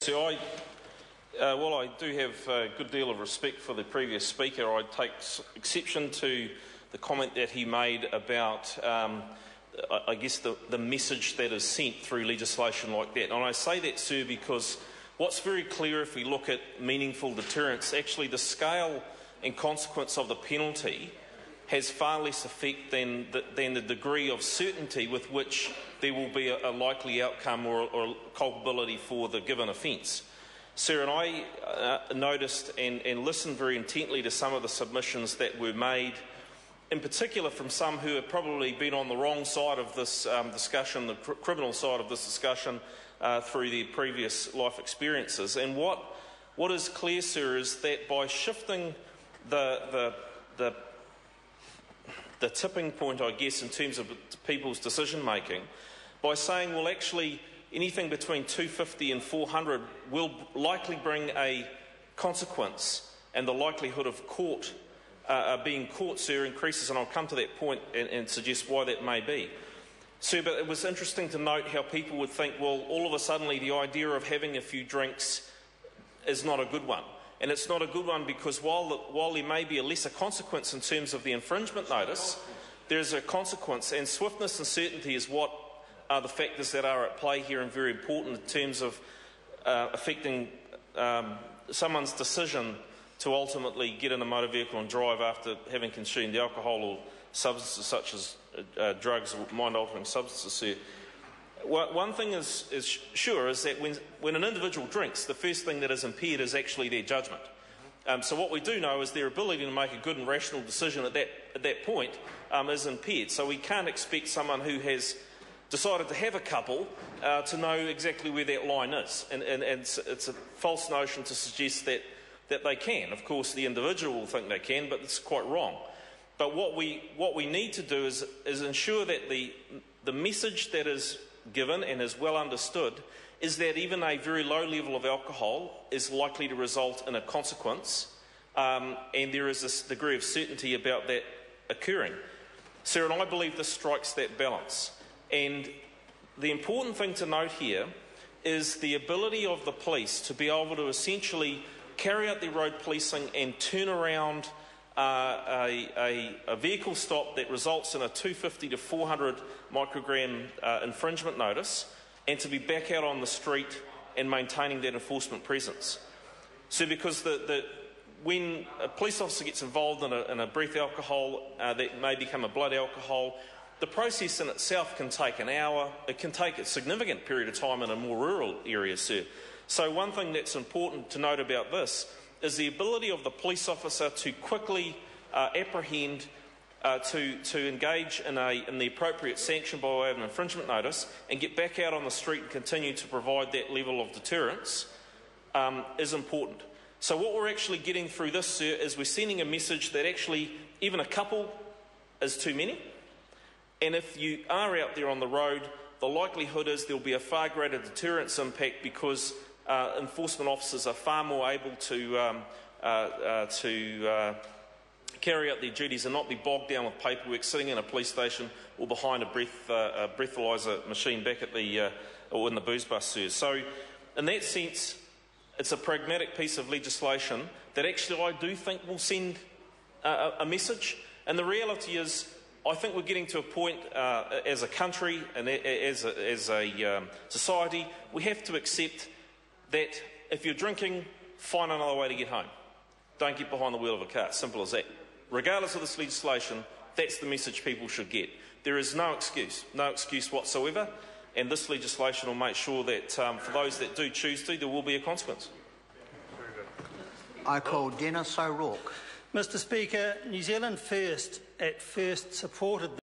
So while I do have a good deal of respect for the previous speaker, I take exception to the comment that he made about, I guess, the message that is sent through legislation like that. And I say that, sir, because what's very clear if we look at meaningful deterrence, actually the scale and consequence of the penalty has far less effect than the degree of certainty with which there will be a likely outcome or culpability for the given offence. Sir, and I noticed and listened very intently to some of the submissions that were made, in particular from some who have probably been on the wrong side of this discussion, the criminal side of this discussion, through their previous life experiences. And what is clear, sir, is that by shifting the tipping point, I guess, in terms of people's decision-making, by saying, well, actually, anything between 250 and 400 will likely bring a consequence, and the likelihood of being caught, sir, increases, and I'll come to that point and suggest why that may be. Sir, but it was interesting to note how people would think, well, all of a sudden the idea of having a few drinks is not a good one. And it's not a good one because while there may be a lesser consequence in terms of the infringement notice, there is a consequence, and swiftness and certainty is what are the factors that are at play here and very important in terms of affecting someone's decision to ultimately get in a motor vehicle and drive after having consumed alcohol or substances such as drugs or mind-altering substances, sir. One thing is sure is that when an individual drinks, the first thing that is impaired is actually their judgment. So what we do know is their ability to make a good and rational decision at that point is impaired. So we can't expect someone who has decided to have a couple to know exactly where that line is. And it's a false notion to suggest that they can. Of course, the individual will think they can, but it's quite wrong. But what we need to do is ensure that the message that is given and is well understood is that even a very low level of alcohol is likely to result in a consequence, and there is this degree of certainty about that occurring. Sir, and I believe this strikes that balance. And the important thing to note here is the ability of the police to be able to essentially carry out their road policing and turn around a vehicle stop that results in a 250 to 400 microgram infringement notice, and to be back out on the street and maintaining that enforcement presence. So because when a police officer gets involved in a breath alcohol that may become a blood alcohol, the process in itself can take an hour. It can take a significant period of time in a more rural area, sir. So one thing that's important to note about this is the ability of the police officer to quickly apprehend, to engage in the appropriate sanction by way of an infringement notice and get back out on the street and continue to provide that level of deterrence is important. So what we're actually getting through this, sir, is we're sending a message that actually even a couple is too many. And if you are out there on the road, the likelihood is there will be a far greater deterrence impact because enforcement officers are far more able to carry out their duties and not be bogged down with paperwork sitting in a police station or behind a breathalyser machine back at or in the booze bus, sir. So in that sense, it's a pragmatic piece of legislation that actually I do think will send a message. And the reality is, I think we're getting to a point as a country and as a society, we have to accept that if you're drinking, find another way to get home. Don't get behind the wheel of a car. Simple as that. Regardless of this legislation, that's the message people should get. There is no excuse whatsoever, and this legislation will make sure that for those that do choose to, there will be a consequence. I call Dennis O'Rourke. Mr. Speaker, New Zealand First at first supported